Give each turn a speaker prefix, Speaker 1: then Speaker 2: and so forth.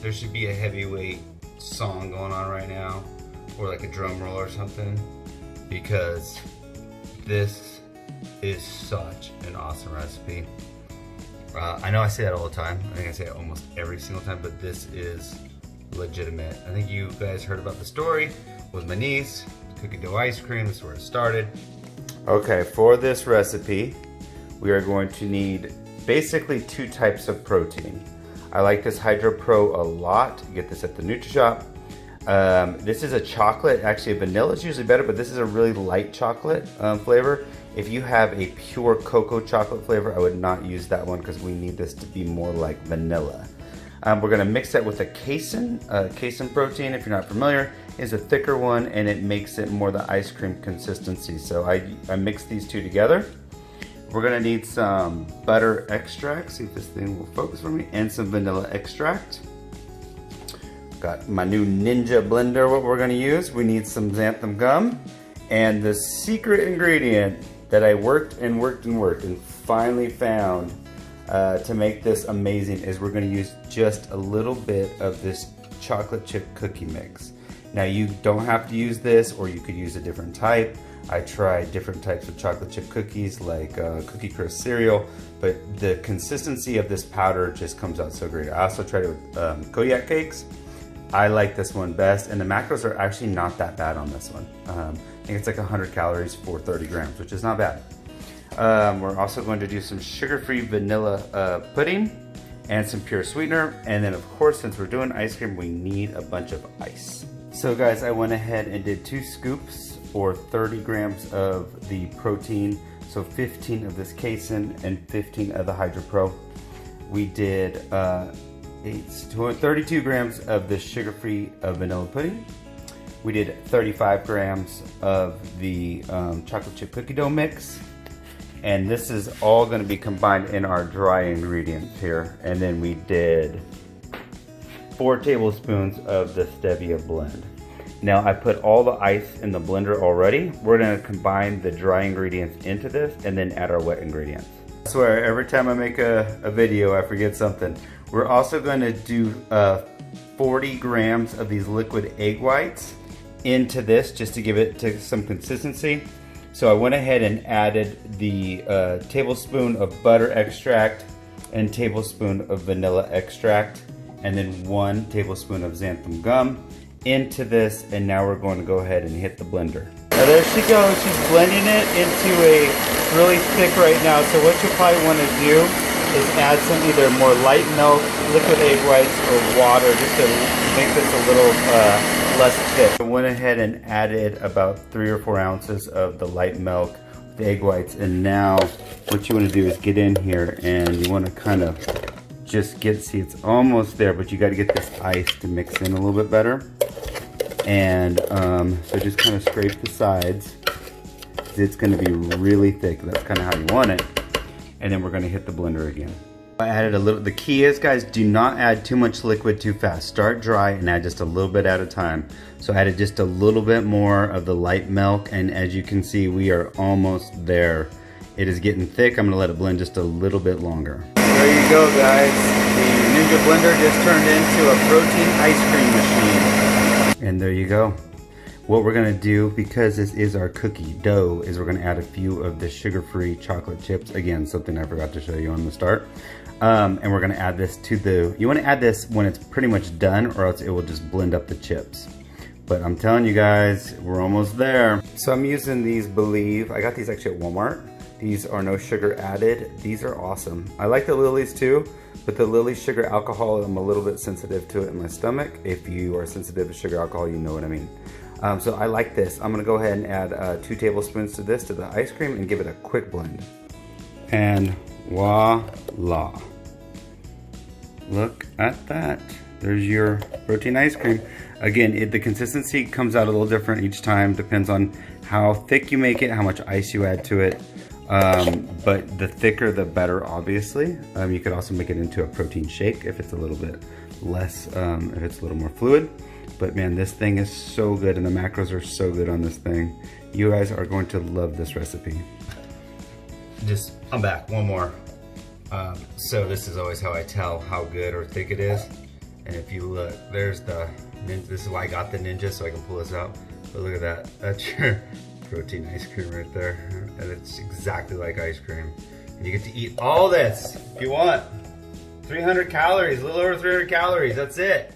Speaker 1: there should be a heavyweight song going on right now, or like a drum roll or something, because this is such an awesome recipe. I know I say that all the time. I think I say it almost every single time, but this is legitimate. I think you guys heard about the story with my niece, cookie dough ice cream. This is where it started. Okay, for this recipe, we are going to need basically 2 types of protein. I like this HYDROPRO a lot. You get this at the NutriShop. This is a chocolate. Actually, vanilla is usually better, but this is a really light chocolate flavor. If you have a pure cocoa chocolate flavor, I would not use that one because we need this to be more like vanilla. We're gonna mix that with a CASEN. CASEN protein, if you're not familiar, is a thicker one, and it makes it more the ice cream consistency. So I mix these 2 together. We're gonna need some butter extract, see if this thing will focus for me, and some vanilla extract. Got my new Ninja blender, what we're gonna use. We need some xanthan gum, and the secret ingredient that I worked and finally found to make this amazing is we're gonna use just a little bit of this chocolate chip cookie mix. Now you don't have to use this, or you could use a different type. I tried different types of chocolate chip cookies like Cookie Crisp cereal, but the consistency of this powder just comes out so great. I also tried it with Kodiak cakes. I like this one best, and the macros are actually not that bad on this one. I think it's like 100 calories for 30 grams, which is not bad. We're also going to do some sugar-free vanilla pudding and some pure sweetener. And then of course, since we're doing ice cream, we need a bunch of ice. So guys, I went ahead and did 2 scoops for 30 grams of the protein. So 15 of this CASEN and 15 of the HYDROPRO. We did 32 grams of the sugar-free vanilla pudding. We did 35 grams of the chocolate chip cookie dough mix. And this is all going to be combined in our dry ingredients here. And then we did 4 tablespoons of the stevia blend. Now I put all the ice in the blender already. We're going to combine the dry ingredients into this and then add our wet ingredients. I swear, every time I make a video, I forget something. We're also going to do 40 grams of these liquid egg whites into this just to give it some consistency. So I went ahead and added the tablespoon of butter extract and tablespoon of vanilla extract, and then 1 tablespoon of xanthan gum into this, and now we're going to go ahead and hit the blender. Now there she goes, she's blending it into really thick right now, so what you'll probably want to do is add some either more light milk, liquid egg whites, or water just to make this a little less thick. I went ahead and added about 3 or 4 ounces of the light milk, the egg whites, and now what you want to do is get in here and you want to kind of just see it's almost there, but you got to get this ice to mix in a little bit better. And so just kind of scrape the sides. It's going to be really thick. That's kind of how you want it. And then we're going to hit the blender again. I added a little. The key is, guys, do not add too much liquid too fast. Start dry and add just a little bit at a time. So I added just a little bit more of the light milk, and as you can see, we are almost there. It is getting thick. I'm going to let it blend just a little bit longer. There you go, guys. The Ninja blender just turned into a protein ice cream machine. And there you go. What we're gonna do, because this is our cookie dough, is we're gonna add a few of the sugar-free chocolate chips. Again, something I forgot to show you on the start. And we're gonna add this to you wanna add this when it's pretty much done, or else it will just blend up the chips. But I'm telling you guys, we're almost there. So I'm using these Believe. I got these actually at Walmart. These are no sugar added. These are awesome. I like the Lily's too, but the Lily sugar alcohol, I'm a little bit sensitive to it in my stomach. If you are sensitive to sugar alcohol, you know what I mean. So I like this. I'm gonna go ahead and add 2 tablespoons to this, to the ice cream, and give it a quick blend. And voila. Look at that. There's your protein ice cream. Again, the consistency comes out a little different each time. Depends on how thick you make it, how much ice you add to it. But the thicker, the better, obviously. You could also make it into a protein shake if it's a little bit less, if it's a little more fluid. But man, this thing is so good, and the macros are so good on this thing. You guys are going to love this recipe. I'm back, one more. So this is always how I tell how good or thick it is. And if you look, there's the Ninja. This is why I got the Ninja, so I can pull this out. But look at that. That's your protein ice cream right there. And it's exactly like ice cream. And you get to eat all this if you want. 300 calories, a little over 300 calories. That's it.